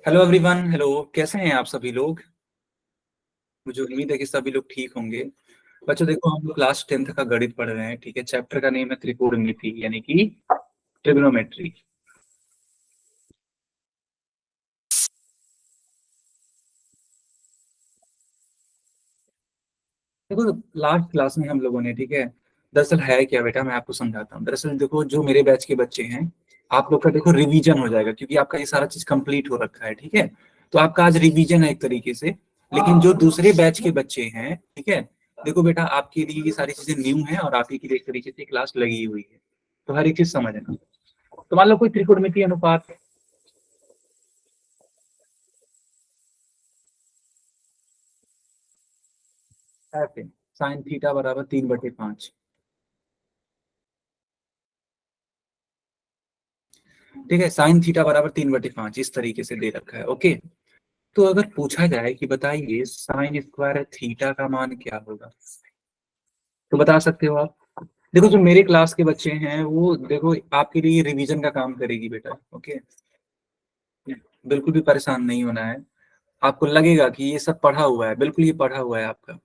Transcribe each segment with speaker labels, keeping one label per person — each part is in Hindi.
Speaker 1: Hello everyone. हेलो, कैसे हैं आप सभी लोग? मुझे उम्मीद है कि सभी लोग ठीक होंगे। बच्चों देखो, हम लोग क्लास 10th का गणित पढ़ रहे हैं। ठीक है, चैप्टर का नेम है त्रिकोणमिति यानी कि ट्रिग्नोमेट्री। देखो, लास्ट क्लास में हम लोगों ने, ठीक है, दरअसल है क्या बेटा, मैं आपको समझाता हूँ। दरअसल देखो, जो मेरे बैच के बच्चे हैं, आप लोग का देखो रिवीजन हो जाएगा क्योंकि आपका ये सारा चीज कंप्लीट हो रखा है। ठीक है, तो आपका आज रिवीजन है एक तरीके से। लेकिन जो दूसरे बैच के बच्चे हैं, ठीक है, देखो बेटा, आपके लिए ये सारी चीजें न्यू है और आप ही के लिए एक तरीके से क्लास लगी हुई है, तो हर एक चीज समझना। तो मान लो कोई त्रिकोणमितीय अनुपात ऐसे, साइन थीटा बराबर 3/5। ठीक है, साइन थीटा बराबर 3/5 इस तरीके से दे रखा है। ओके, तो अगर पूछा जाए कि बताइए साइन स्क्वायर थीटा का मान क्या होगा, तो बता सकते हो आप? देखो, जो मेरे क्लास के बच्चे हैं वो देखो आपके लिए रिवीजन का काम करेगी बेटा। ओके, बिल्कुल भी परेशान नहीं होना है। आपको लगेगा कि ये सब पढ़ा हुआ है, बिल्कुल ये पढ़ा हुआ है आपका।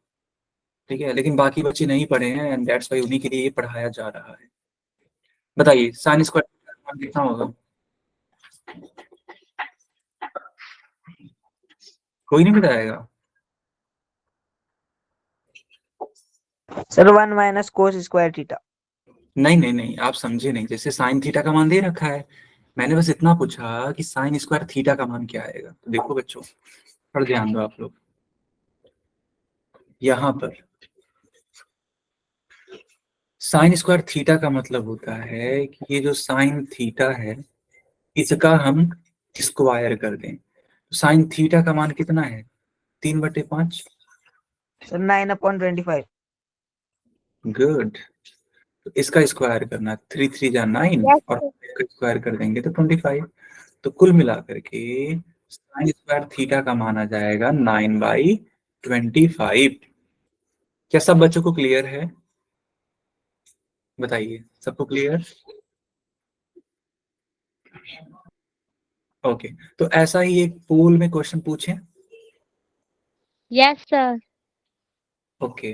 Speaker 1: ठीक है, लेकिन बाकी बच्चे नहीं पढ़े हैं एंड दैट्स वाई उन्हीं के लिए ये पढ़ाया जा रहा है। बताइए साइन स्क्वायर थीटा का मान कितना होगा? कोई नहीं बताएगा?
Speaker 2: Sir 1 - cos² theta.
Speaker 1: नहीं नहीं नहीं, आप समझे नहीं। जैसे साइन थीटा का मान दे रखा है, मैंने बस इतना पूछा कि साइन स्क्वायर थीटा का मान क्या आएगा। तो देखो बच्चों, पर ध्यान दो आप लोग। यहाँ पर साइन स्क्वायर थीटा का मतलब होता है कि ये जो साइन थीटा है, इसका हम स्क्वायर कर दें। तो साइन थीटा का मान कितना है? 3/5।
Speaker 2: सर 9/25।
Speaker 1: गुड। तो इसका स्क्वायर करना, 3 3 जा 9,
Speaker 2: यस
Speaker 1: और
Speaker 2: सर।
Speaker 1: इसका स्क्वायर कर देंगे तो 25। तो कुल मिलाकर के साइन स्क्वायर थीटा का मान आ जाएगा 9/25। क्या सब बच्चों को क्लियर है? बताइए, सबको क्लियर? ओके, तो ऐसा ही एक पूल में क्वेश्चन पूछें।
Speaker 3: Yes sir.
Speaker 1: ओके,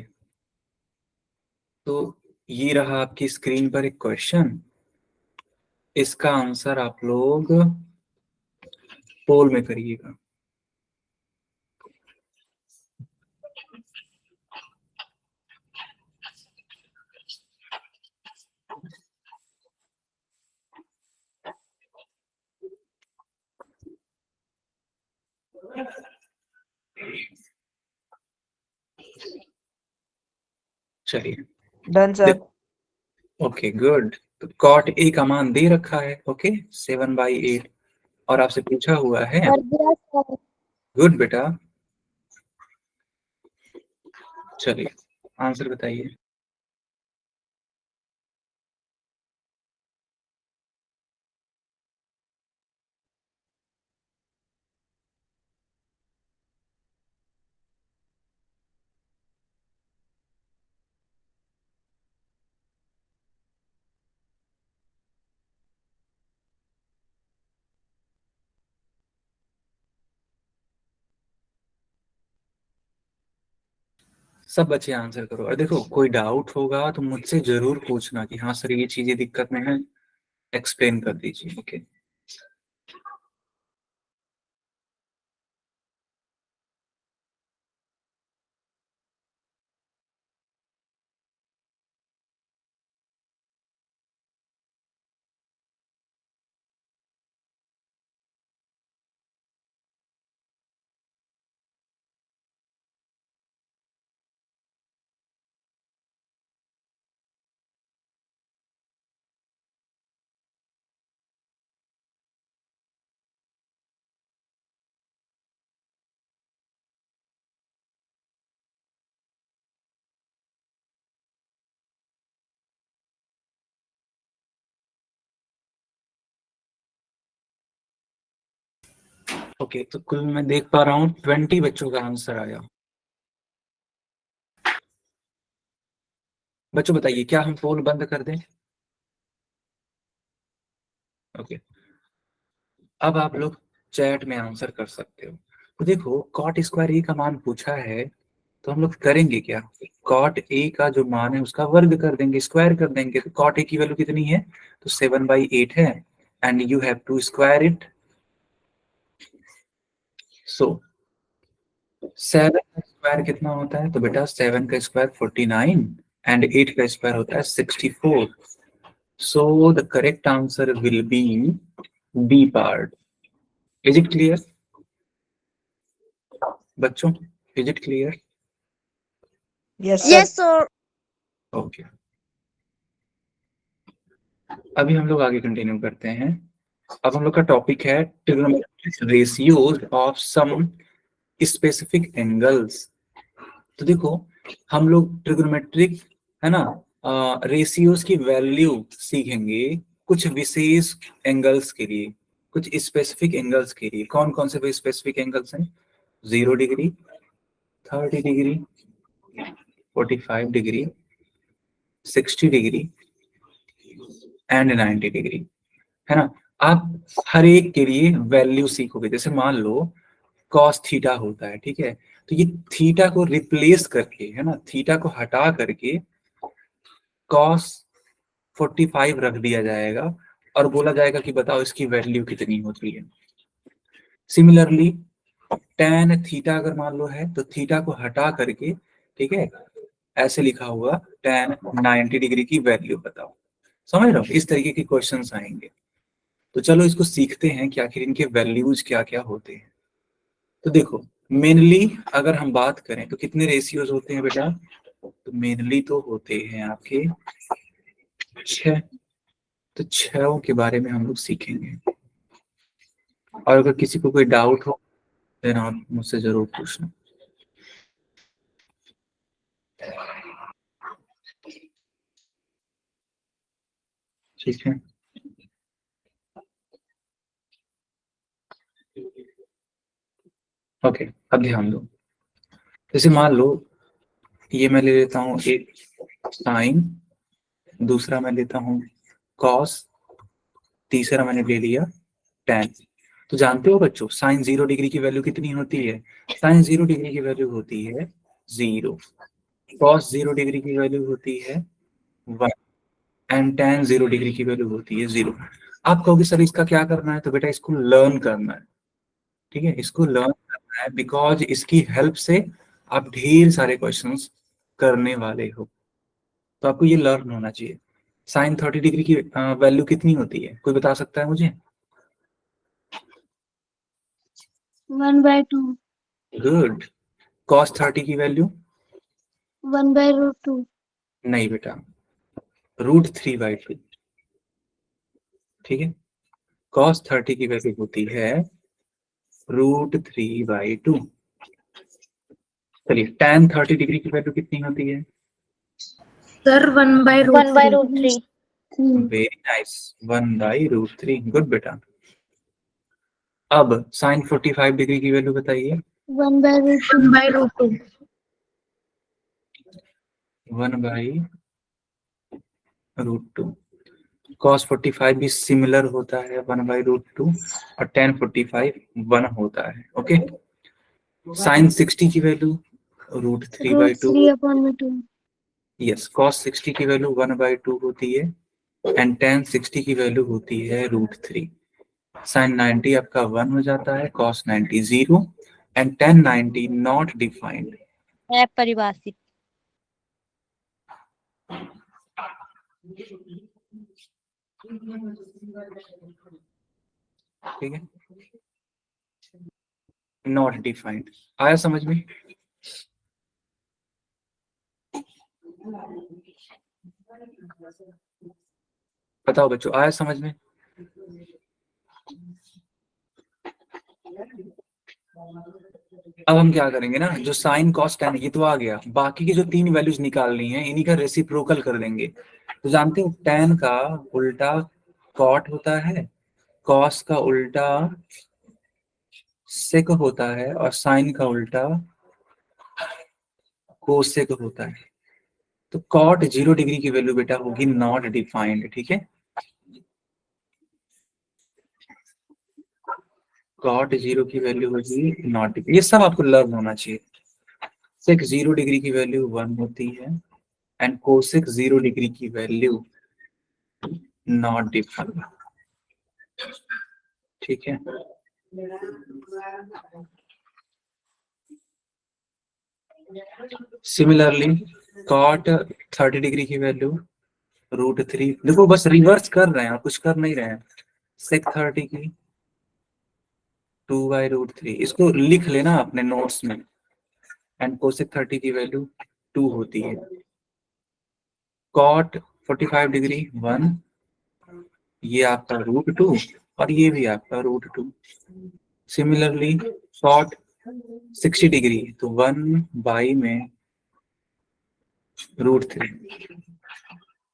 Speaker 1: तो ये रहा आपकी स्क्रीन पर एक क्वेश्चन। इसका आंसर आप लोग पोल में करिएगा। चलिए,
Speaker 2: डन सर।
Speaker 1: Okay good. तो कॉट ए का मान दे रखा है, ओके, 7/8, और आपसे पूछा हुआ है।
Speaker 3: कर दिया सर।
Speaker 1: गुड बेटा। चलिए, आंसर बताइए। सब बच्चे आंसर करो, और देखो कोई डाउट होगा तो मुझसे जरूर पूछना कि हाँ सर ये चीजें दिक्कत में है, एक्सप्लेन कर दीजिए। ओके, ओके, तो कुल मैं देख पा रहा हूँ 20 बच्चों का आंसर आया। बच्चों बताइए, क्या हम पोल बंद कर दें? ओके, अब आप लोग चैट में आंसर कर सकते हो। तो देखो कॉट स्क्वायर ए का मान पूछा है, तो हम लोग करेंगे क्या, कॉट ए का जो मान है उसका वर्ग कर देंगे, स्क्वायर कर देंगे। तो कॉट ए की वैल्यू कितनी है, तो 7/8 है, and you have to square it. So 7 का स्क्वायर कितना होता है, तो बेटा 7 का स्क्वायर 49 एंड 8 का स्क्वायर होता है 64। So the correct answer will be B part. Is it clear बच्चों, is it clear?
Speaker 2: Yes, sir.
Speaker 3: Yes, sir.
Speaker 1: Okay, अभी हम लोग आगे कंटिन्यू करते हैं। अब हम लोग का टॉपिक है trigonometric ratios of some specific angles. तो देखो हम लोग ट्रिग्नोमेट्रिक है ना रेशियोज की वैल्यू सीखेंगे कुछ विशेष एंगल्स के लिए, कुछ स्पेसिफिक एंगल्स के लिए। कौन कौन से स्पेसिफिक एंगल्स हैं, 0 degree, 30 degree, 45 degree, 60 degree and 90 degree, है ना। आप हर एक के लिए वैल्यू सीखोगे। जैसे मान लो कॉस थीटा होता है, ठीक है, तो ये थीटा को रिप्लेस करके, है ना, थीटा को हटा करके कॉस 45 रख दिया जाएगा और बोला जाएगा कि बताओ इसकी वैल्यू कितनी होती है। सिमिलरली tan थीटा अगर मान लो है, तो थीटा को हटा करके, ठीक है, ऐसे लिखा हुआ tan 90 डिग्री की वैल्यू बताओ। समझ रहे हो, इस तरीके के क्वेश्चंस आएंगे। तो चलो इसको सीखते हैं कि आखिर इनके वैल्यूज क्या क्या होते हैं। तो देखो मेनली अगर हम बात करें तो कितने रेशियोज होते हैं बेटा, तो मेनली तो होते हैं आपके 6। तो 6 के बारे में हम लोग सीखेंगे, और अगर किसी को कोई डाउट हो देन आप मुझसे जरूर पूछना। ठीक है, ओके, अब ध्यान दो। जैसे मान लो ये मैं ले लेता हूँ एक साइन, दूसरा मैं लेता हूँ कॉस, तीसरा मैंने ले लिया tan। तो जानते हो बच्चों साइन 0 डिग्री की वैल्यू कितनी होती है, साइन 0 डिग्री की वैल्यू होती है 0, कॉस 0 डिग्री की वैल्यू होती है 1 एंड tan 0 डिग्री की वैल्यू होती है 0। आप कहोगे सर इसका क्या करना है, तो बेटा इसको लर्न करना है, ठीक है, इसको लर्न करना है, बिकॉज इसकी हेल्प से आप ढेर सारे क्वेश्चंस करने वाले हो। तो आपको ये लर्न होना चाहिए। साइन 30 डिग्री की वैल्यू कितनी होती है, कोई बता सकता है मुझे?
Speaker 3: 1/2.
Speaker 1: गुड। कॉस 30 की वैल्यू?
Speaker 3: 1/√2.
Speaker 1: नहीं बेटा, √3/2। ठीक है, कॉस 30 की वैल्यू होती है √3/2। चलिए tan 30 डिग्री की वैल्यू कितनी होती है?
Speaker 3: Sir, 1/√3.
Speaker 1: Very nice, 1/√3। गुड बेटा। अब साइन 45 डिग्री की वैल्यू बताइए।
Speaker 3: 1/√2.
Speaker 1: 1/√2। cos 45 भी सिमिलर होता है 1/√2, और tan 45 1 होता है। ओके, साइन 60 की वैल्यू √3/2।
Speaker 3: √3/2.
Speaker 1: यस, cos 60 की वैल्यू 1/2 होती है एंड tan 60 की वैल्यू होती है √3। साइन 90 आपका 1 हो जाता है, cos 90 0 and tan 90 not defined.
Speaker 3: अपरिभाषित।
Speaker 1: ठीक है, नॉट डिफाइंड। आया समझ में? बताओ बच्चों, आया समझ में? अब हम क्या करेंगे ना, जो साइन कॉस tan ये तो आ गया, बाकी की जो 3 वैल्यूज निकालनी है इन्हीं का रेसिप्रोकल कर देंगे। तो जानते हो tan का उल्टा कॉट होता है, कॉस का उल्टा सेक होता है, और साइन का उल्टा कोसेक होता है। तो कॉट 0 डिग्री की वैल्यू बेटा होगी नॉट डिफाइंड। ठीक है, कॉट 0 की वैल्यू होगी नॉट, ये सब आपको लर्न होना चाहिए। सेक 0 डिग्री की वैल्यू 1 होती है एंड कोसेक 0 डिग्री की वैल्यू नॉट डिफाइंड। ठीक है, सिमिलरली कॉट 30 डिग्री की वैल्यू √3। देखो बस रिवर्स कर रहे हैं, कुछ कर नहीं रहे हैं। सेक 30 की 2/√3, इसको लिख लेना अपने नोट्स में। एंड कोसेक 30 की वैल्यू 2 होती है। कॉट 45 डिग्री 1, ये आपका √2 और ये भी आपका √2। सिमिलरली कॉट 60 डिग्री तो 1 में √3,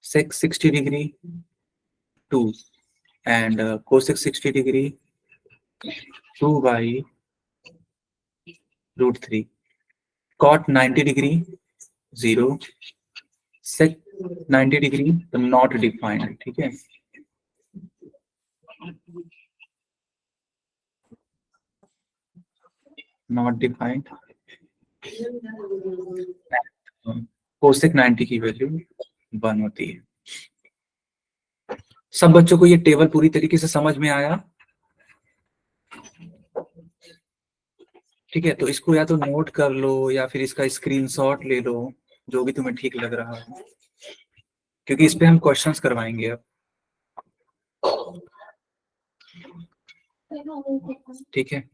Speaker 1: sec 60 degree 2 and cosec 60 degree 2/√3। Cot 90 degree 0, sec 90 degree तो नॉट डिफाइंड। ठीक है, नॉट डिफाइंड। कोसेक 90 की वैल्यू 1 होती है। सब बच्चों को ये टेबल पूरी तरीके से समझ में आया? ठीक है, तो इसको या तो नोट कर लो या फिर इसका स्क्रीनशॉट ले लो, जो भी तुम्हें ठीक लग रहा है, क्योंकि इस पे हम क्वेश्चंस करवाएंगे अब। ठीक है,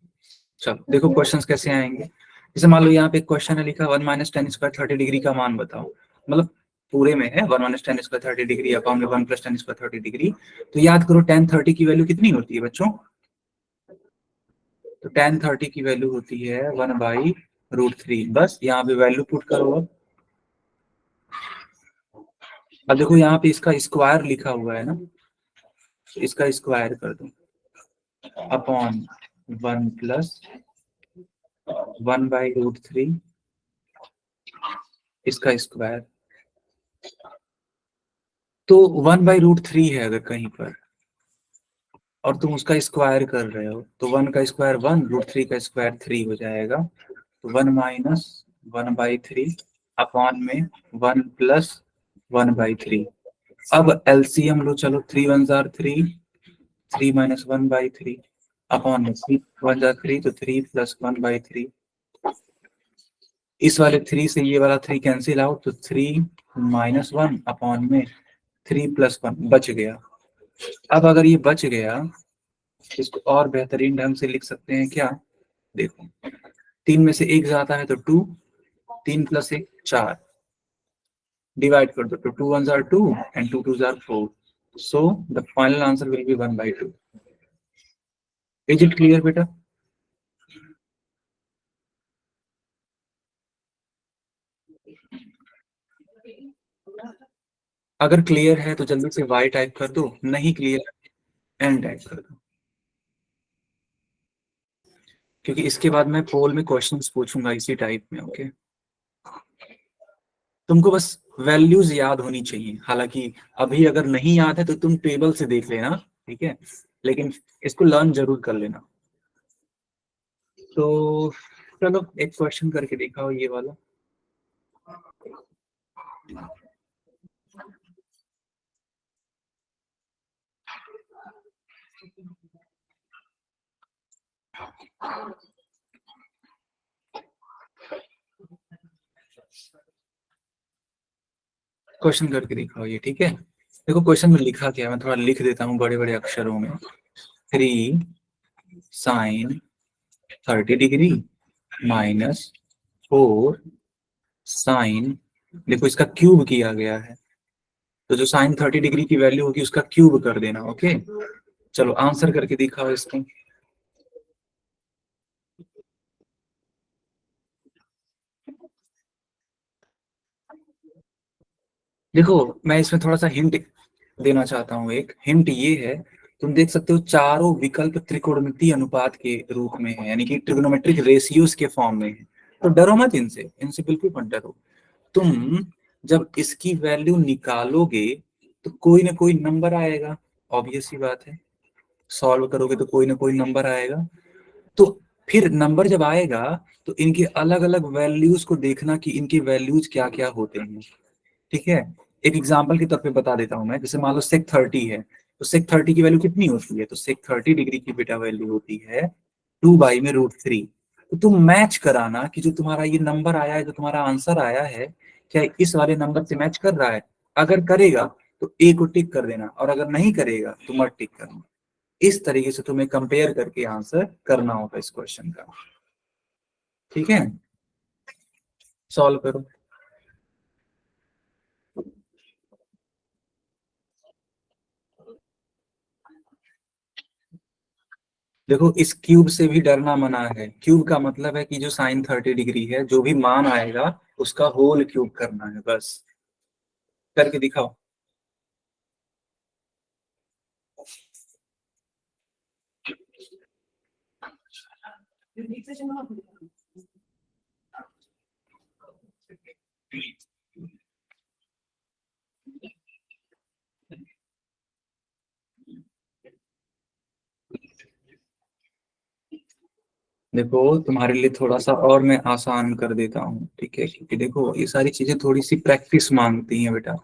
Speaker 1: चलो देखो क्वेश्चंस कैसे आएंगे। जैसे मान लो यहाँ पे क्वेश्चन है लिखा 1 - tan² 30 डिग्री का मान बताओ, मतलब पूरे में है 1 - tan² 30 डिग्री अपॉन में 1 + tan² 30 डिग्री। तो याद करो tan 30 की वैल्यू कितनी होती है बच्चों? तो tan 30 की वैल्यू होती है 1/√3। बस यहाँ पे वैल्यू पुट करो। अब देखो यहाँ पे इसका स्क्वायर लिखा हुआ है ना, तो इसका स्क्वायर कर दो अपॉन 1 + 1/√3 इसका स्क्वायर। तो 1/√3 है अगर कहीं पर और तुम उसका स्क्वायर कर रहे हो तो 1 का स्क्वायर 1, √3 का स्क्वायर 3 हो जाएगा। तो 1 - 1/3 अपॉन में 1 + 1/3। अब एलसीएम लो, चलो 3 × 1 = 3, 3 - 1/3 अपॉन में 3 × 1 = 3, तो 3 + 1/3। इस वाले 3 से ये वाला 3 कैंसिल आउट, तो 3 - 1 अपॉन में 3 + 1 बच गया। अब अगर ये बच गया, इसको और बेहतरीन ढंग से लिख सकते हैं क्या? देखो 3 में से 1 जाता है तो 2, 3 + 1 4, डिवाइड कर दो तो 2 × 1 = 2 and 2 × 2 = 4। So the final answer will be 1/2। Is it clear बेटा? अगर क्लियर है तो जल्दी से y टाइप कर दो, नहीं क्लियर n टाइप कर दो, क्योंकि इसके बाद मैं पोल में क्वेश्चंस पूछूंगा इसी टाइप में। ओके, तुमको बस वैल्यूज याद होनी चाहिए, हालांकि अभी अगर नहीं याद है तो तुम टेबल से देख लेना, ठीक है, लेकिन इसको लर्न जरूर कर लेना। तो चलो एक क्वेश्चन करके दिखाओ ये वाला। क्वेश्चन करके दिखाओ ये, ठीक है। देखो क्वेश्चन में लिखा क्या है, मैं थोड़ा लिख देता हूँ बड़े बड़े अक्षरों में। 3 sin 30 डिग्री माइनस 4 sin, देखो इसका क्यूब किया गया है, तो जो sin 30 डिग्री की वैल्यू होगी उसका क्यूब कर देना। ओके, चलो आंसर करके दिखाओ इसको। देखो मैं इसमें थोड़ा सा हिंट देना चाहता हूँ। एक हिंट ये है, तुम देख सकते हो चारों विकल्प त्रिकोणमितीय अनुपात के रूप में है, यानी कि ट्रिग्नोमेट्रिक रेशियोज के फॉर्म में है। तो डरो मत इनसे, इनसे बिल्कुल मत डरो। तुम जब इसकी वैल्यू निकालोगे तो कोई ना कोई नंबर आएगा, ऑब्वियस सी बात है। सॉल्व करोगे तो कोई ना कोई नंबर आएगा। तो फिर नंबर जब आएगा तो इनके अलग अलग वैल्यूज को देखना कि इनकी वैल्यूज क्या क्या होते हैं। ठीक है, एक एग्जांपल के तौर पे बता देता हूं मैं। जैसे मान लो सेक 30 है, तो सेक 30 की वैल्यू कितनी होती है? तो सेक 30 डिग्री की बेटा वैल्यू होती है 2/√3। तो तुम मैच कराना कि जो तुम्हारा ये नंबर आया है, जो तुम्हारा आंसर आया है, क्या इस वाले नंबर से मैच कर रहा है। अगर करेगा तो ए को टिक कर देना, और अगर नहीं करेगा तो मत टिक करना। इस तरीके से तुम्हें कंपेयर करके आंसर करना होगा इस क्वेश्चन का। ठीक है, सॉल्व करो। देखो, इस क्यूब से भी डरना मना है। क्यूब का मतलब है कि जो साइन 30 डिग्री है, जो भी मान आएगा उसका होल क्यूब करना है, बस। करके दिखाओ। देखो, तुम्हारे लिए थोड़ा सा और मैं आसान कर देता हूँ, ठीक है, क्योंकि देखो ये सारी चीजें थोड़ी सी प्रैक्टिस मांगती हैं बेटा।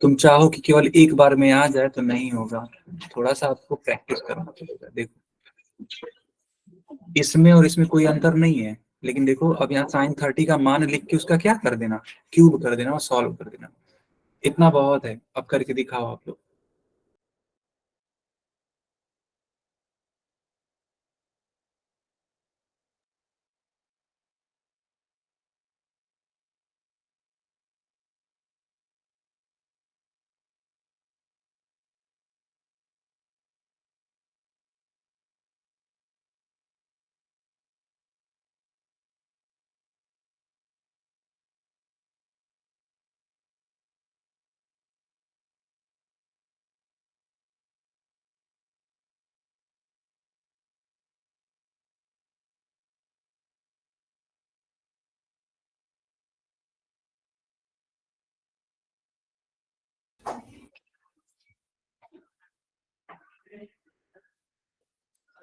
Speaker 1: तुम चाहो कि केवल एक बार में आ जाए तो नहीं होगा, थोड़ा सा आपको प्रैक्टिस करना पड़ेगा। देखो, इसमें और इसमें कोई अंतर नहीं है, लेकिन देखो अब यहाँ साइन 30 का मान लिख के उसका क्या कर देना, क्यूब कर देना और सॉल्व कर देना। इतना बहुत है। अब करके दिखाओ आप लोग।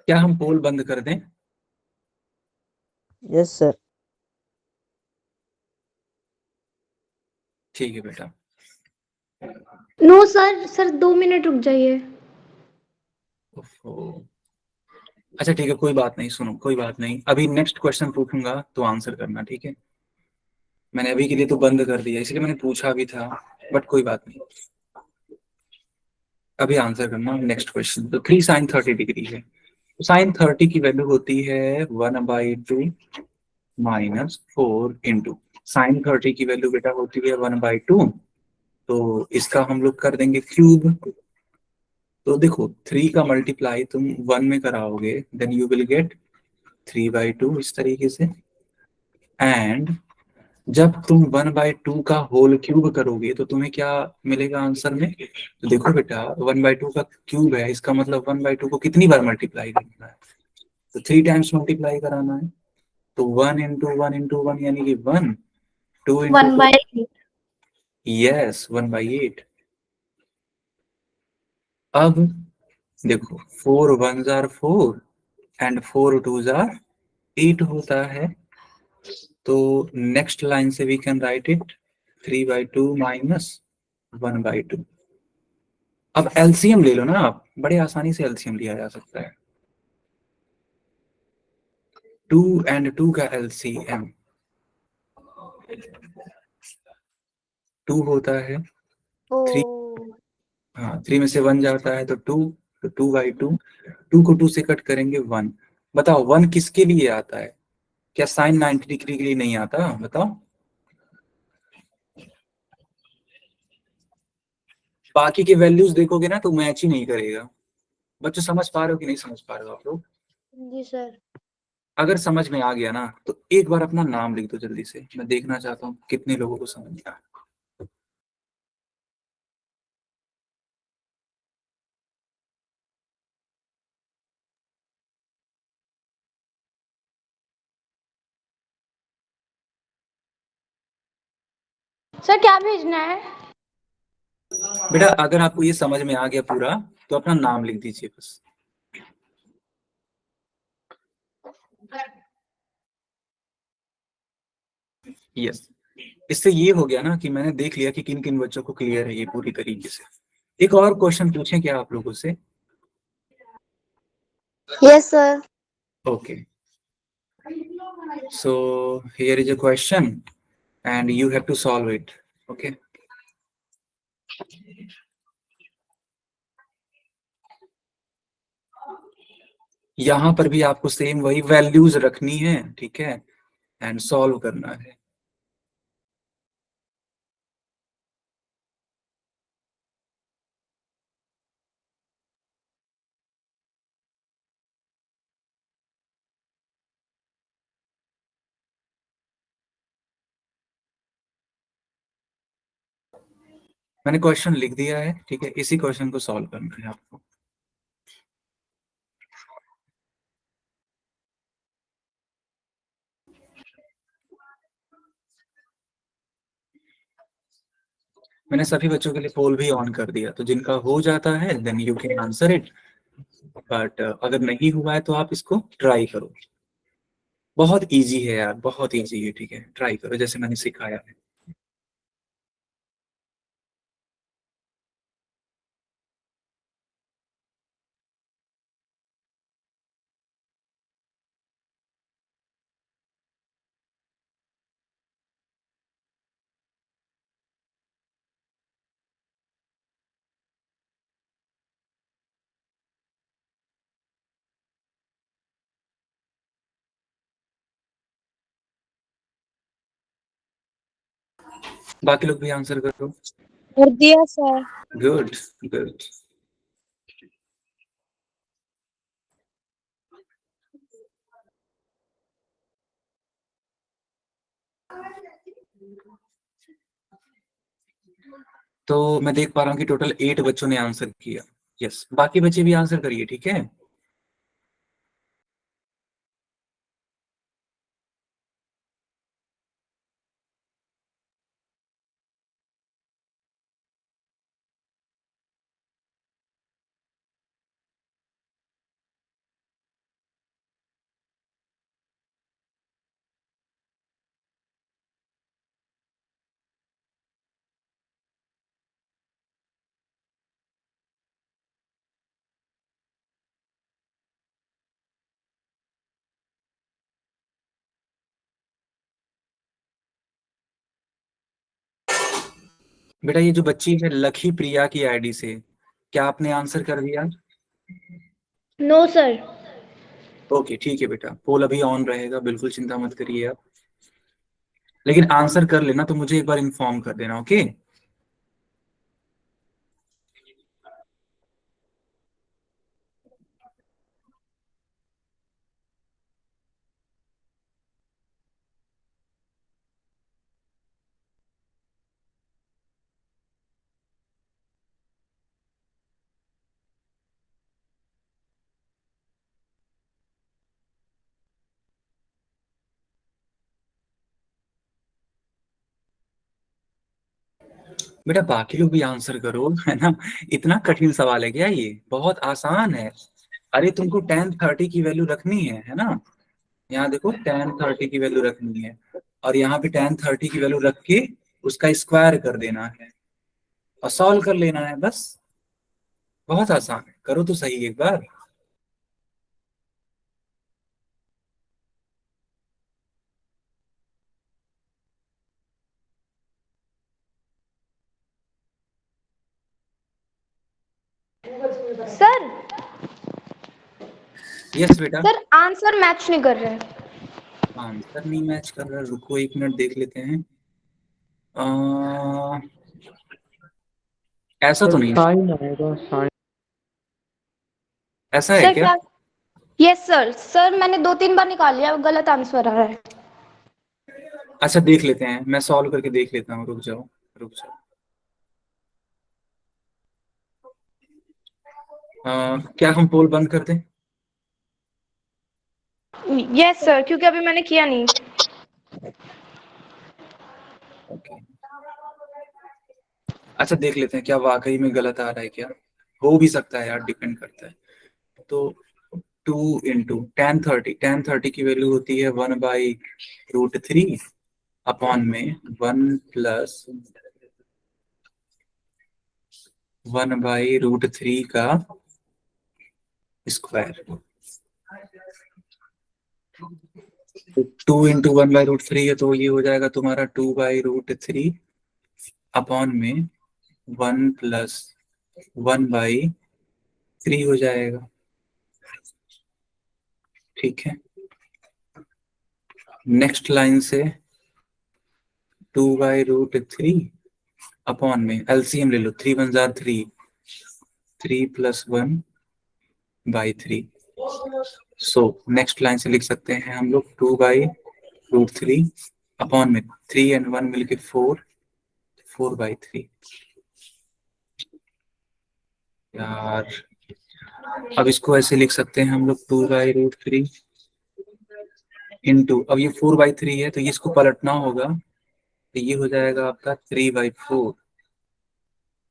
Speaker 1: क्या हम पोल बंद कर दें?
Speaker 2: Yes, sir.
Speaker 1: ठीक है बेटा।
Speaker 3: नो सर, सर 2 मिनट रुक जाइए।
Speaker 1: ओफो। अच्छा ठीक है, कोई बात नहीं, सुनो, कोई बात नहीं, अभी नेक्स्ट क्वेश्चन पूछूंगा तो आंसर करना, ठीक है। मैंने अभी के लिए तो बंद कर दिया, इसलिए मैंने पूछा भी था, बट कोई बात नहीं। अभी आंसर करना नेक्स्ट क्वेश्चन। तो 3 साइन 30 डिग्री है, तो साइन 30 की वैल्यू होती है 1/2 -4 इंटू साइन 30 की वैल्यू बेटा होती है 1/2। तो इसका हम लोग कर देंगे क्यूब। तो देखो, 3 का मल्टीप्लाई तुम 1 में कराओगे, देन यू विल गेट 3/2 इस तरीके से। एंड जब तुम 1/2 का होल क्यूब करोगे तो तुम्हें क्या मिलेगा आंसर में? तो देखो बेटा, 1/2 का क्यूब है, इसका मतलब 1/2 को कितनी बार मल्टीप्लाई करना है? तो 3 टाइम्स मल्टीप्लाई कराना है। तो 1 × 1 × 1 यानी कि 1, 2 × 2,
Speaker 3: 1/8।
Speaker 1: यस 1/8। अब देखो, 4 1s are 4 and 4 2s are 8 होता है। तो नेक्स्ट लाइन से वी कैन राइट इट 3/2 -1/2। अब एलसीएम ले लो ना आप, बड़े आसानी से एलसीएम लिया जा सकता है। 2 and 2 का एलसीएम 2 होता है। 3, हाँ 3 में से 1 जाता है तो 2, तो 2/2। 2 को 2 से कट करेंगे 1। बताओ 1 किसके लिए आता है? क्या साइन 90 डिग्री के लिए नहीं आता? बताओ। बाकी के वैल्यूज देखोगे ना तो मैच ही नहीं करेगा। बच्चों समझ पा रहे हो कि नहीं समझ पा रहे हो आप लोग?
Speaker 3: जी सर।
Speaker 1: अगर समझ में आ गया ना तो एक बार अपना नाम लिख दो जल्दी से, मैं देखना चाहता हूँ कितने लोगों को समझ में आया।
Speaker 3: सर क्या भेजना है?
Speaker 1: बेटा अगर आपको ये समझ में आ गया पूरा तो अपना नाम लिख दीजिए बस। यस, इससे ये हो गया ना कि मैंने देख लिया कि किन किन बच्चों को क्लियर है ये पूरी तरीके से। एक और क्वेश्चन पूछें क्या आप लोगों से?
Speaker 3: Yes, sir.
Speaker 1: Okay. So here is a question and you have to solve it. Okay. यहाँ पर भी आपको सेम वही वैल्यूज रखनी है, ठीक है, एंड सॉल्व करना है। मैंने क्वेश्चन लिख दिया है, ठीक है, इसी क्वेश्चन को सॉल्व करना है आपको। मैंने सभी बच्चों के लिए पोल भी ऑन कर दिया, तो जिनका हो जाता है then you can answer it, but अगर नहीं हुआ है तो आप इसको ट्राई करो। बहुत इजी है यार, बहुत इजी है, ठीक है, ट्राई करो जैसे मैंने सिखाया है। बाकी लोग भी आंसर करो।
Speaker 3: कर दिया सर।
Speaker 1: Good good. तो मैं देख पा रहा हूँ कि टोटल 8 बच्चों ने आंसर किया। यस, बाकी बच्चे भी आंसर करिए, ठीक है। बेटा ये जो बच्ची है लखी प्रिया की आईडी से, क्या आपने आंसर कर दिया?
Speaker 3: No sir.
Speaker 1: ओके ठीक है बेटा, पोल अभी ऑन रहेगा, बिल्कुल चिंता मत करिए आप, लेकिन आंसर कर लेना तो मुझे एक बार इन्फॉर्म कर देना, ओके। बेटा बाकी लोग भी आंसर करो, है ना। इतना कठिन सवाल है क्या ये? बहुत आसान है। अरे तुमको tan 30 की वैल्यू रखनी है ना। यहाँ देखो tan 30 की वैल्यू रखनी है, और यहाँ पे tan 30 की वैल्यू रख के उसका स्क्वायर कर देना है और सॉल्व कर लेना है, बस। बहुत आसान है, करो तो सही एक बार।
Speaker 3: सर
Speaker 1: यस बेटा।
Speaker 3: सर आंसर मैच नहीं कर रहे।
Speaker 1: आंसर नहीं मैच कर रहा, रुको एक मिनट देख लेते हैं। ऐसा तो नहीं है।
Speaker 2: साइन आएगा, साइन।
Speaker 1: ऐसा है
Speaker 3: सर
Speaker 1: क्या?
Speaker 3: क्या? Yes sir. सर मैंने 2-3 बार निकाल लिया, गलत आंसर आ रहा है।
Speaker 1: अच्छा देख लेते हैं, मैं सॉल्व करके देख लेता हूँ, रुक जाओ रुक जाओ। क्या हम पोल बंद कर दें?
Speaker 3: यस सर, क्योंकि अभी मैंने किया नहीं।
Speaker 1: ओके। अच्छा देख लेते हैं क्या वाकई में गलत आ रहा है क्या। हो भी सकता है यार, डिपेंड करता है। तो 2 इंटू tan 30 की वैल्यू होती है 1/√3 अपॉन में 1 प्लस 1/√3 का स्क्वायर। 2 इंटू 1/√3 है तो ये हो जाएगा तुम्हारा 2/√3 अपॉन में 1 प्लस 1/3 हो जाएगा। ठीक है, नेक्स्ट लाइन से 2/√3 अपॉन में एलसीएम ले लो, 3 1 jar 3, 3 plus 1/3। So next line से लिख सकते हैं हम लोग 2/√3 अपॉन में 3 एंड 1 मिलके 4/3। यार अब इसको ऐसे लिख सकते हैं हम लोग 2/√3 इंटू, अब ये 4/3 है तो ये इसको पलटना होगा, तो ये हो जाएगा आपका 3/4।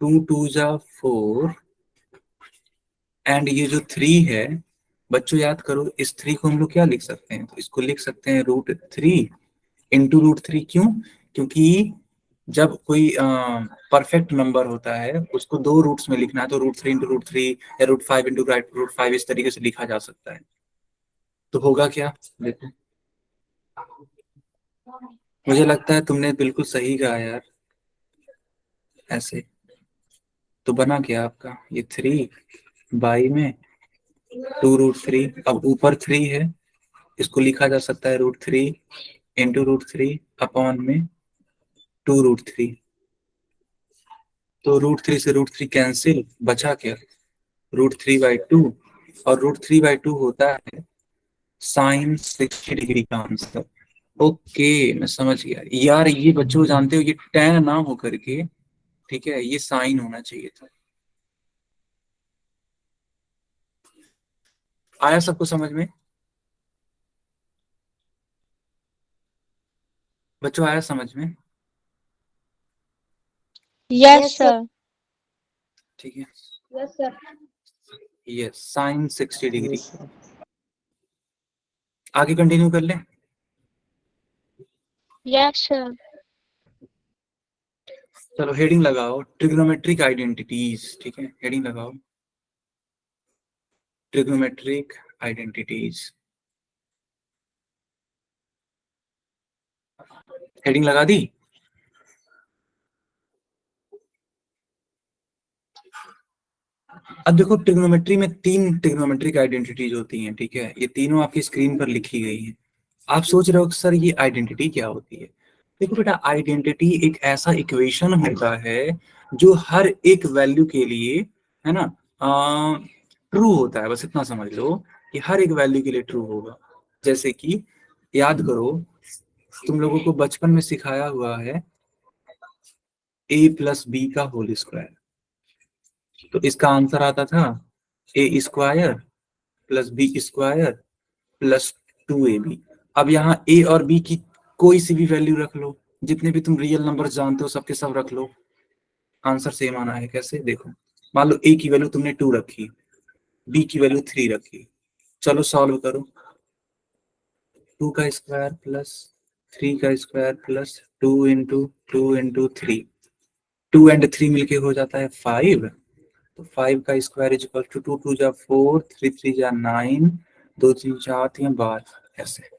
Speaker 1: 2 2 जा 4 एंड ये जो 3 है बच्चों याद करो, इस 3 को हम लोग क्या लिख सकते हैं, तो इसको लिख सकते हैं √3 इंटू √3। क्यों? क्योंकि जब कोई परफेक्ट नंबर होता है उसको 2 रूट्स में लिखना है, तो √3 इंटू √3 या √5 इंटू √5 इस तरीके से लिखा जा सकता है। तो होगा क्या, देखो मुझे लगता है तुमने बिल्कुल सही कहा यार, ऐसे तो बना क्या आपका ये 3 बाई में 2√3। अब ऊपर 3 है, इसको लिखा जा सकता है √3 इंटू √3 अपॉन में 2√3। तो √3 से √3 कैंसिल, बचा क्या √3/2, और √3/2 होता है साइन 60 डिग्री का आंसर। ओके मैं समझ गया यार, ये बच्चों जानते हो ये tan ना हो करके, ठीक है, ये साइन होना चाहिए था। आया सबको समझ में बच्चों, आया समझ में?
Speaker 3: Yes sir.
Speaker 1: ठीक है,
Speaker 3: यस सर।
Speaker 1: ये साइन 60 डिग्री।
Speaker 2: Yes, sir.
Speaker 1: आगे कंटिन्यू कर लें।
Speaker 3: Yes sir.
Speaker 1: चलो हेडिंग लगाओ, ट्रिग्नोमेट्रिक आइडेंटिटीज। ठीक है, हेडिंग लगाओ, ट्रिग्नोमेट्रिक आइडेंटिटीज। हेडिंग लगा दी? अब देखो ट्रिग्नोमेट्री में 3 ट्रिग्नोमेट्रिक आइडेंटिटीज होती हैं, ठीक है, ये तीनों आपकी स्क्रीन पर लिखी गई हैं। आप सोच रहे हो सर ये आइडेंटिटी क्या होती है? देखो बेटा, आइडेंटिटी एक ऐसा इक्वेशन होता है जो हर एक वैल्यू के लिए, है ना, ट्रू होता है। बस इतना समझ लो कि हर एक वैल्यू के लिए ट्रू होगा। जैसे कि याद करो, तुम लोगों को बचपन में सिखाया हुआ है a+b का होल स्क्वायर, तो इसका आंसर आता था a² plus b² plus 2ab। अब यहाँ a और b की कोई सी भी वैल्यू रख लो, जितने भी तुम रियल नंबर जानते हो सबके सब रख लो, आंसर सेम आना है। कैसे देखो, मान लो a की वैल्यू तुमने 2 रखी, b की वैल्यू 3 रखी, चलो सॉल्व करो। 2 का स्क्वायर प्लस 3 का स्क्वायर प्लस 2 इंटू 3, 2 एंड 3 मिलके हो जाता है 5। तो 5 का स्क्वायर इज इक्वल टू 2 2 जा 4, 3 3 जा 9, 2 3 जा 12। ऐसे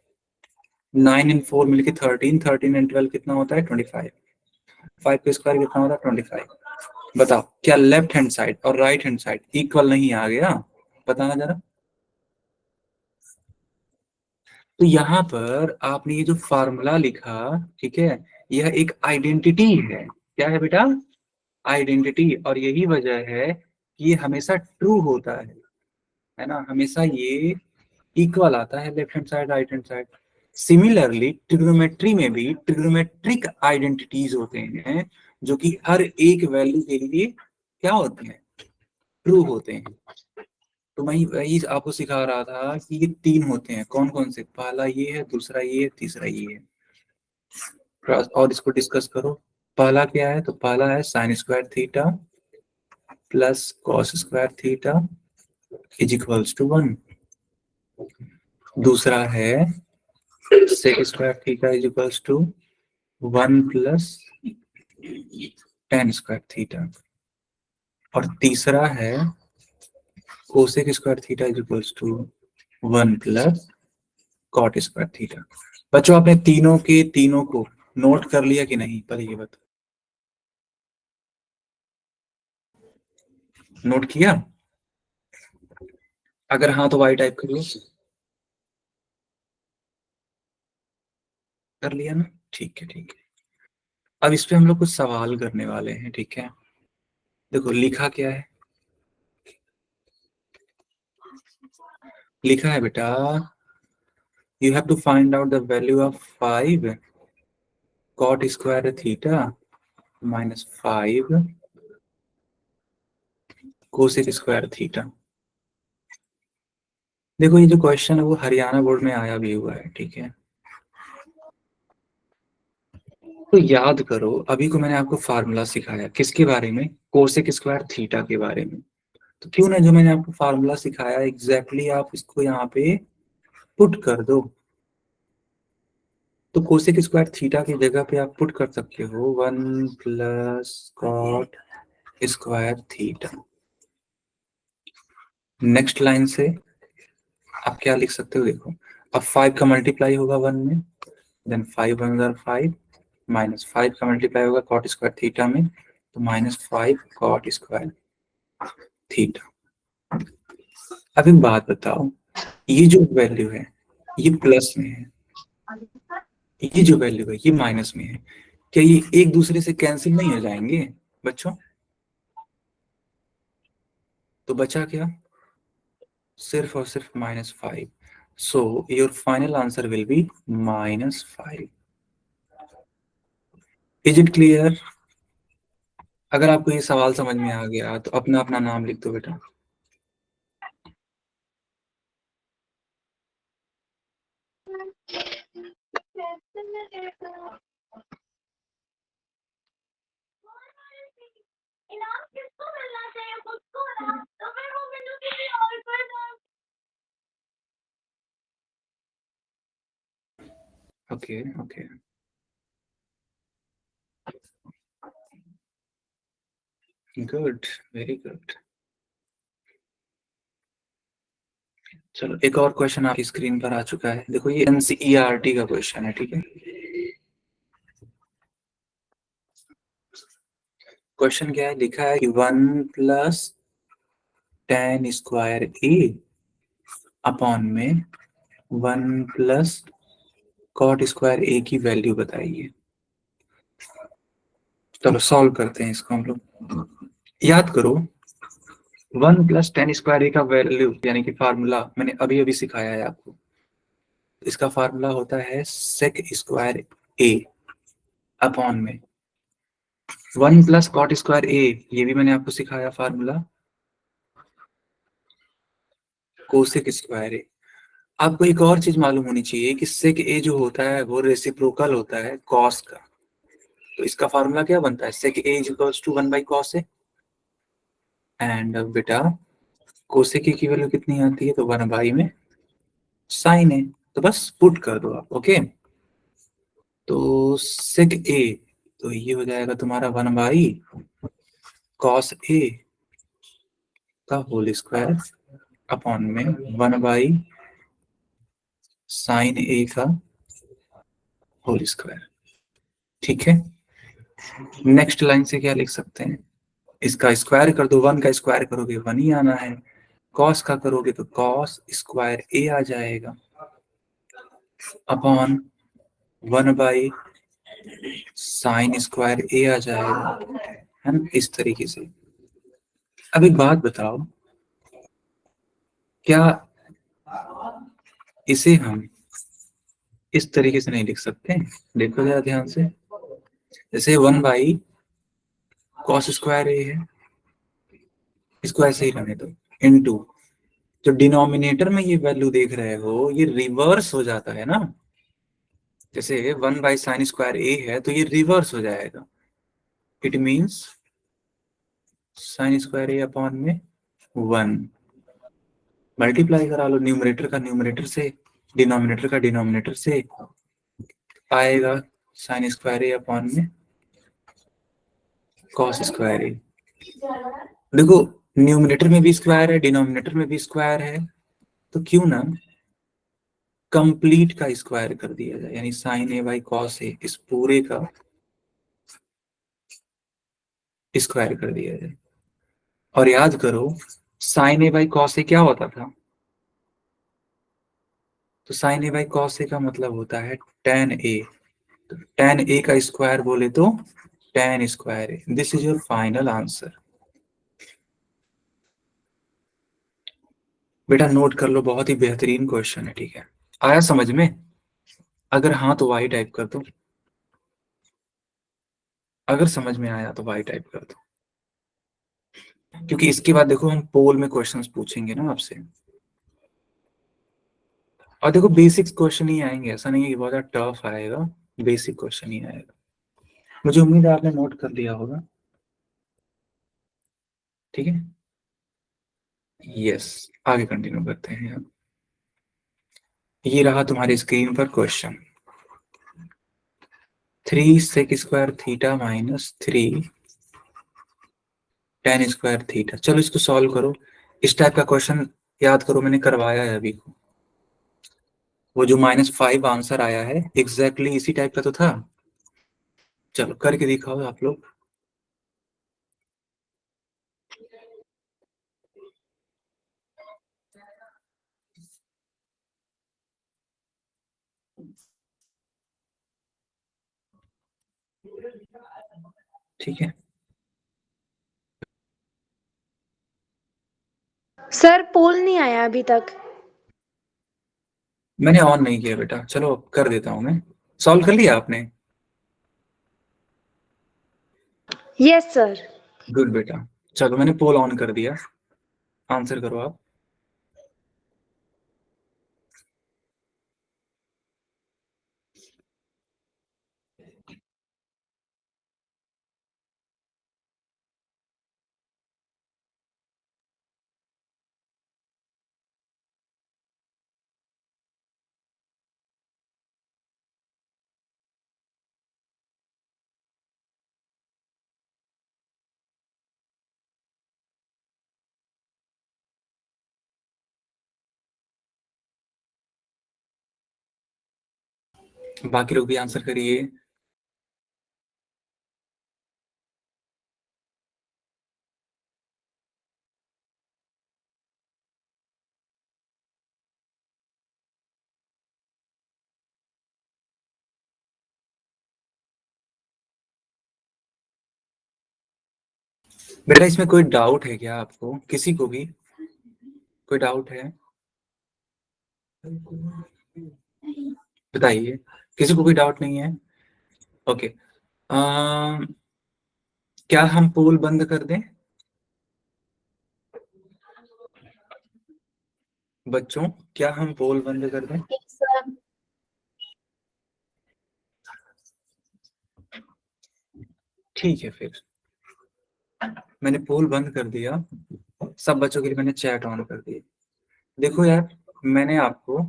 Speaker 1: 9 एंड 4 मिलके 13, 13 एंड 12 कितना होता है 25। 5 का स्क्वायर कितना होता है 25। बताओ क्या लेफ्ट हैंड साइड और राइट हैंड साइड इक्वल नहीं आ गया? बताना जरा। तो यहाँ पर आपने ये जो फार्मूला लिखा, ठीक है, यह एक आइडेंटिटी है। क्या है बेटा? आइडेंटिटी। और यही वजह है कि ये हमेशा ट्रू होता है ना, हमेशा ये इक्वल आता है left hand side right hand side. Similarly trigonometry में भी ट्रिग्नोमेट्रिक आइडेंटिटीज होते हैं जो कि हर एक वैल्यू के लिए क्या होते हैं, ट्रू होते हैं। तो मैं वही आपको सिखा रहा था कि ये 3 होते हैं। कौन कौन से? पहला ये है, दूसरा ये है, तीसरा ये है। और इसको डिस्कस करो। पहला क्या है? तो पहला है sine square theta plus cos square theta is equals to 1। दूसरा है sec square theta is equals to 1 plus tan square theta, और तीसरा है cosec square theta is equals to 1 plus cot square theta. बच्चों आपने तीनों के तीनों को नोट कर लिया कि नहीं, पहले ये बताओ। नोट किया? अगर हाँ तो वाई टाइप कर लो। कर लिया ना? ठीक है ठीक है। अब इस पे हम लोग कुछ सवाल करने वाले हैं, ठीक है। देखो लिखा क्या है, लिखा है बेटा you have to find out the value of 5 cot square theta minus 5 cosec square theta. देखो ये जो क्वेश्चन है वो हरियाणा बोर्ड में आया भी हुआ है, ठीक है। तो याद करो, अभी को मैंने आपको फार्मूला सिखाया किसके बारे में, कोसेक स्क्वायर थीटा के बारे में। तो क्यों ना जो मैंने आपको फार्मूला सिखाया एग्जैक्टली आप इसको यहाँ पे पुट कर दो। तो कोसेक स्क्वायर थीटा की जगह पे आप पुट कर सकते हो 1 plus cot square theta. Next line से आप क्या लिख सकते हो, देखो अब 5 का मल्टीप्लाई होगा 1 में, देन 5 1 5 माइनस 5 का मल्टीप्लाई होगा कॉट स्क्वायर थीटा में, तो माइनस 5 कॉट स्क्वायर थीटा। अब एक बात बताओ, ये जो वैल्यू है ये प्लस में है, ये जो वैल्यू है ये माइनस में है, क्या ये एक दूसरे से कैंसिल नहीं हो जाएंगे बच्चों? तो बचा क्या, सिर्फ और सिर्फ -5। So your final answer will B -5। Is it clear? अगर आपको ये सवाल समझ में आ गया तो अपना अपना नाम लिख दो बेटा। Okay okay, good, very good. चलो एक और क्वेश्चन आपकी स्क्रीन पर आ चुका है, देखो ये एनसीईआरटी का क्वेश्चन है, ठीक है। क्वेश्चन क्या है, लिखा है कि 1 प्लस tan स्क्वायर ए अपॉन में 1 प्लस कॉट स्क्वायर ए की वैल्यू बताइए। चलो सॉल्व करते हैं इसको हम लोग। याद करो 1 प्लस tan स्क्वायर ए का वैल्यू यानी कि फार्मूला मैंने अभी अभी सिखाया है आपको। इसका फार्मूला होता है सेक स्क्वायर ए अपॉन में 1 प्लस कॉट स्क्वायर ए, ये भी मैंने आपको सिखाया फार्मूला, कोसेक स्क्वायर ए। आपको एक और चीज मालूम होनी चाहिए कि सेक ए जो होता है वो रेसिप्रोकल होता है कॉस का। तो इसका फार्मूला क्या बनता है, sec A is equals to 1 by cos A. And बेटा कोसेक ए की वैल्यू कितनी आती है, तो 1 बाई में साइन ए। तो बस पुट कर दो आप, ओके। तो सेक ए, तो ये हो जाएगा तुम्हारा 1 बाई कॉस ए का होल स्क्वायर अपॉन में 1 बाई साइन ए का होल स्क्वायर, ठीक है। नेक्स्ट लाइन से क्या लिख सकते हैं, इसका स्क्वायर कर दो, 1 का स्क्वायर करोगे 1 ही आना है, कॉस का करोगे तो कॉस स्क्वायर ए आ जाएगा अपॉन 1 बाई साइन स्क्वायर ए आ जाएगा, है ना, इस तरीके से। अब एक बात बताओ, क्या इसे हम इस तरीके से नहीं लिख सकते? देखो जरा ध्यान से, जैसे 1 बाई कॉस स्क्वायर ए है, इसको ऐसे ही रहने दो, इनटू जो डिनोमिनेटर में ये वैल्यू देख रहे हो ये रिवर्स हो जाता है ना, जैसे 1 बाई साइन स्क्वायर ए है तो ये रिवर्स हो जाएगा, it means sine square A upon में 1। मल्टीप्लाई करा लो, न्यूमरेटर का न्यूमरेटर से, डिनोमिनेटर का डिनोमिनेटर से, आएगा साइन स्क्वायर ए अपॉन में कॉस स्क्वायर ए। देखो न्यूमरेटर में भी स्क्वायर है, डिनोमिनेटर में भी स्क्वायर है, तो क्यों ना कंप्लीट का स्क्वायर कर दिया जाए, यानी साइन ए बाई कॉस ए, इस पूरे का स्क्वायर कर दिया जाए। और याद करो साइन ए बाई कॉस ए क्या होता था, तो साइन ए बाई कॉस ए का मतलब होता है टेन ए, तो टेन ए का स्क्वायर बोले तो ten square A. This is your final answer. बेटा नोट कर लो, बहुत ही बेहतरीन क्वेश्चन है, ठीक है। आया समझ में? अगर हाँ तो वाई टाइप कर दो, अगर समझ में आया तो वाई टाइप कर दो, क्योंकि इसके बाद देखो हम पोल में क्वेश्चंस पूछेंगे ना आपसे। और देखो बेसिक्स क्वेश्चन ही आएंगे, ऐसा नहीं है कि बहुत ज्यादा टफ आएगा, बेसिक क्वेश्चन ही आएगा। मुझे उम्मीद है आपने नोट कर लिया होगा, ठीक है। यस, आगे कंटिन्यू करते हैं अब। ये रहा तुम्हारी स्क्रीन पर question, 3 sec square theta minus 3 tan square theta. चलो इसको सॉल्व करो। इस टाइप का क्वेश्चन याद करो, मैंने करवाया है अभी को। वो जो -5 आंसर आया है एग्जैक्टली इसी टाइप का तो था। चलो करके दिखाओ आप लोग। ठीक है,
Speaker 3: सर पोल नहीं आया अभी तक।
Speaker 1: मैंने ऑन नहीं किया बेटा, चलो कर देता हूं मैं। सॉल्व कर लिया आपने?
Speaker 3: Yes sir.
Speaker 1: गुड बेटा, चलो मैंने पोल ऑन कर दिया, आंसर करो आप। बाकी लोग भी आंसर करिए। बेटा इसमें कोई डाउट है क्या आपको, किसी को भी कोई डाउट है? बताइए, किसी को कोई डाउट नहीं है? ओके, क्या हम पोल बंद कर दें बच्चों, क्या हम पोल बंद कर दें?
Speaker 3: सर
Speaker 1: ठीक है, फिर मैंने पोल बंद कर दिया, सब बच्चों के लिए मैंने चैट ऑन कर दिया। देखो यार, मैंने आपको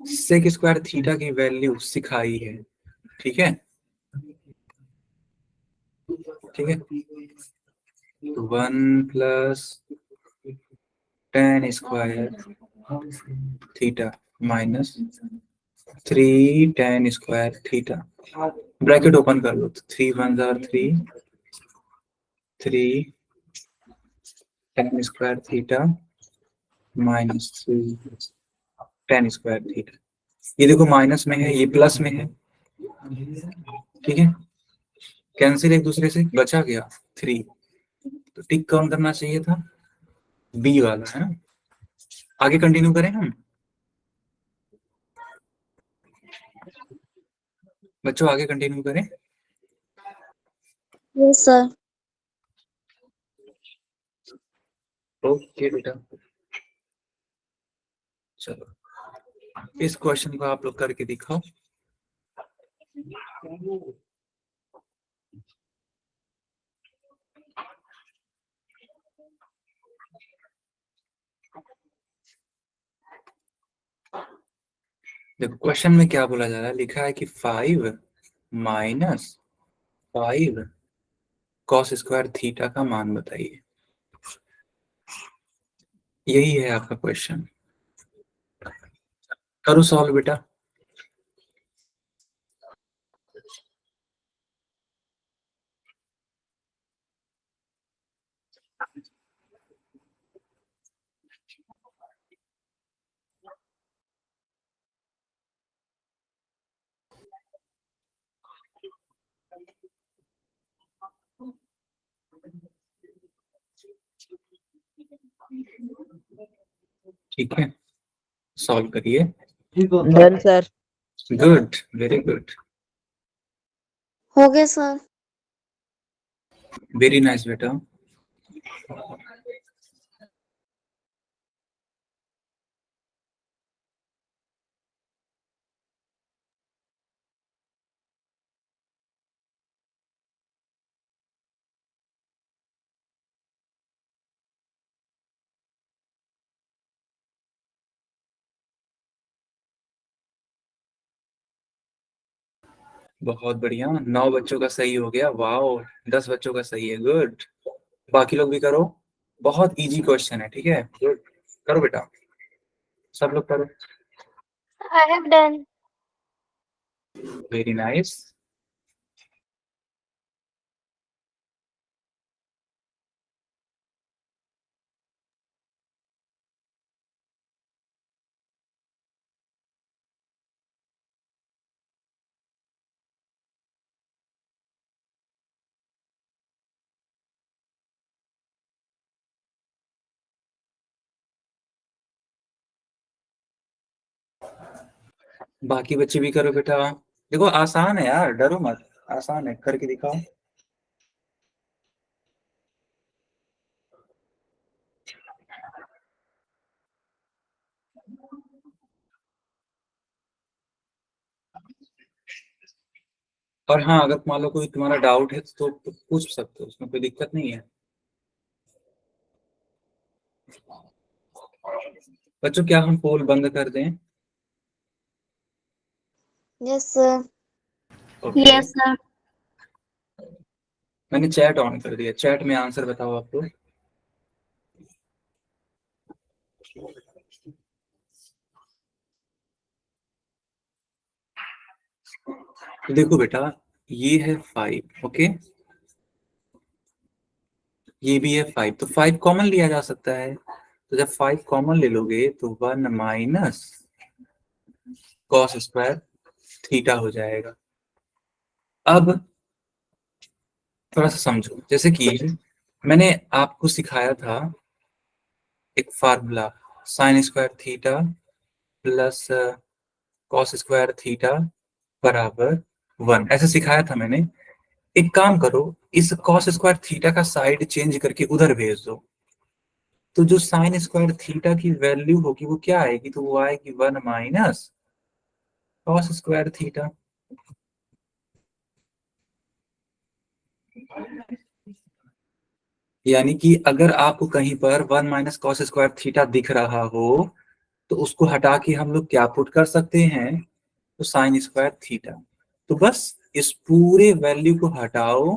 Speaker 1: सेक स्क्वायर थीटा की वैल्यू सिखाई है, ठीक है, ठीक है। 1 + tan² theta minus 3 tan² theta, bracket open कर लो, तो 3 × 1 = 3, 3 tan² theta minus 3 tan² theta. ये देखो माइनस में है, ये प्लस में है, ठीक है, कैंसिल एक दूसरे से, बचा गया 3, तो टिक कौन करना चाहिए था? बी वाला, है ना। आगे कंटिन्यू करें हम बच्चों, आगे कंटिन्यू करें।
Speaker 3: Yes sir.
Speaker 1: ओके बेटा, चलो इस क्वेश्चन को आप लोग करके दिखाओ। देखो क्वेश्चन में क्या बोला जा रहा है, लिखा है कि 5 माइनस 5 कॉस स्क्वायर थीटा का मान बताइए। यही है आपका क्वेश्चन। करो सॉल्व बेटा। ठीक है, सॉल्व करिए।
Speaker 2: Done sir.
Speaker 1: Good, very good,
Speaker 3: हो गया सर।
Speaker 1: वेरी नाइस बेटा। बहुत बढ़िया, 9 बच्चों का सही हो गया, वाओ। 10 बच्चों का सही है, गुड। बाकी लोग भी करो, बहुत इजी क्वेश्चन है, ठीक है, गुड। करो बेटा, सब लोग करो।
Speaker 3: I have done.
Speaker 1: Very nice. बाकी बच्चे भी करो बेटा। देखो आसान है यार, डरो मत, आसान है, करके दिखाओ। और हाँ, अगर मान लो कोई तुम्हारा डाउट है तो पूछ सकते हो, उसमें कोई दिक्कत नहीं है। बच्चों क्या हम पोल बंद कर दें?
Speaker 3: Yes sir.
Speaker 1: Okay.
Speaker 3: Yes sir.
Speaker 1: मैंने चैट ऑन कर दिया, चैट में आंसर बताओ आप लोग। तो देखो बेटा, ये है 5, ओके, ये भी है 5, तो 5 कॉमन लिया जा सकता है। तो जब 5 कॉमन ले लोगे तो 1 माइनस कॉस स्क्वायर थीटा हो जाएगा। अब थोड़ा सा समझो, जैसे कि मैंने आपको सिखाया था एक formula, sign square theta plus cos square theta बराबर 1, ऐसे सिखाया था मैंने। एक काम करो, इस कॉस स्क्वायर थीटा का साइड चेंज करके उधर भेज दो, तो जो साइन स्क्वायर थीटा की वैल्यू होगी वो क्या आएगी, तो वो आएगी 1 माइनस कॉस स्क्वायर थीटा। यानी कि अगर आपको कहीं पर 1 माइनस कॉस स्क्वायर थीटा दिख रहा हो तो उसको हटा के हम लोग क्या पुट कर सकते हैं, तो साइन स्क्वायर थीटा। तो बस इस पूरे वैल्यू को हटाओ,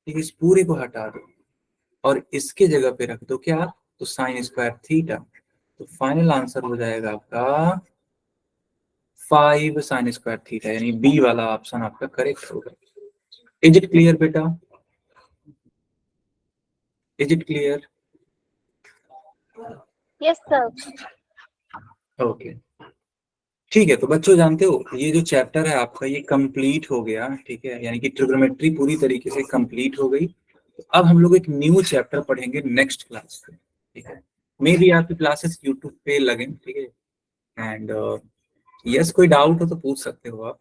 Speaker 1: ठीक, इस पूरे को हटा दो और इसके जगह पे रख दो क्या, तो साइन स्क्वायर थीटा। तो फाइनल आंसर हो जाएगा आपका 5 साइन स्क्वायर थीटा, यानी बी वाला ऑप्शन आपका करेक्ट होगा। इज इट क्लियर बेटा? Is it clear?
Speaker 3: Yes sir.
Speaker 1: Okay, ठीक है। तो बच्चों जानते हो ये जो चैप्टर है आपका ये कंप्लीट हो गया, ठीक है, यानी कि ट्रिग्नोमेट्री पूरी तरीके से कंप्लीट हो गई। तो अब हम लोग एक न्यू चैप्टर पढ़ेंगे नेक्स्ट क्लास में, ठीक है। मे भी आपकी क्लासेस यूट्यूब पे लगे, ठीक है। एंड यस, कोई डाउट हो तो पूछ सकते हो आप।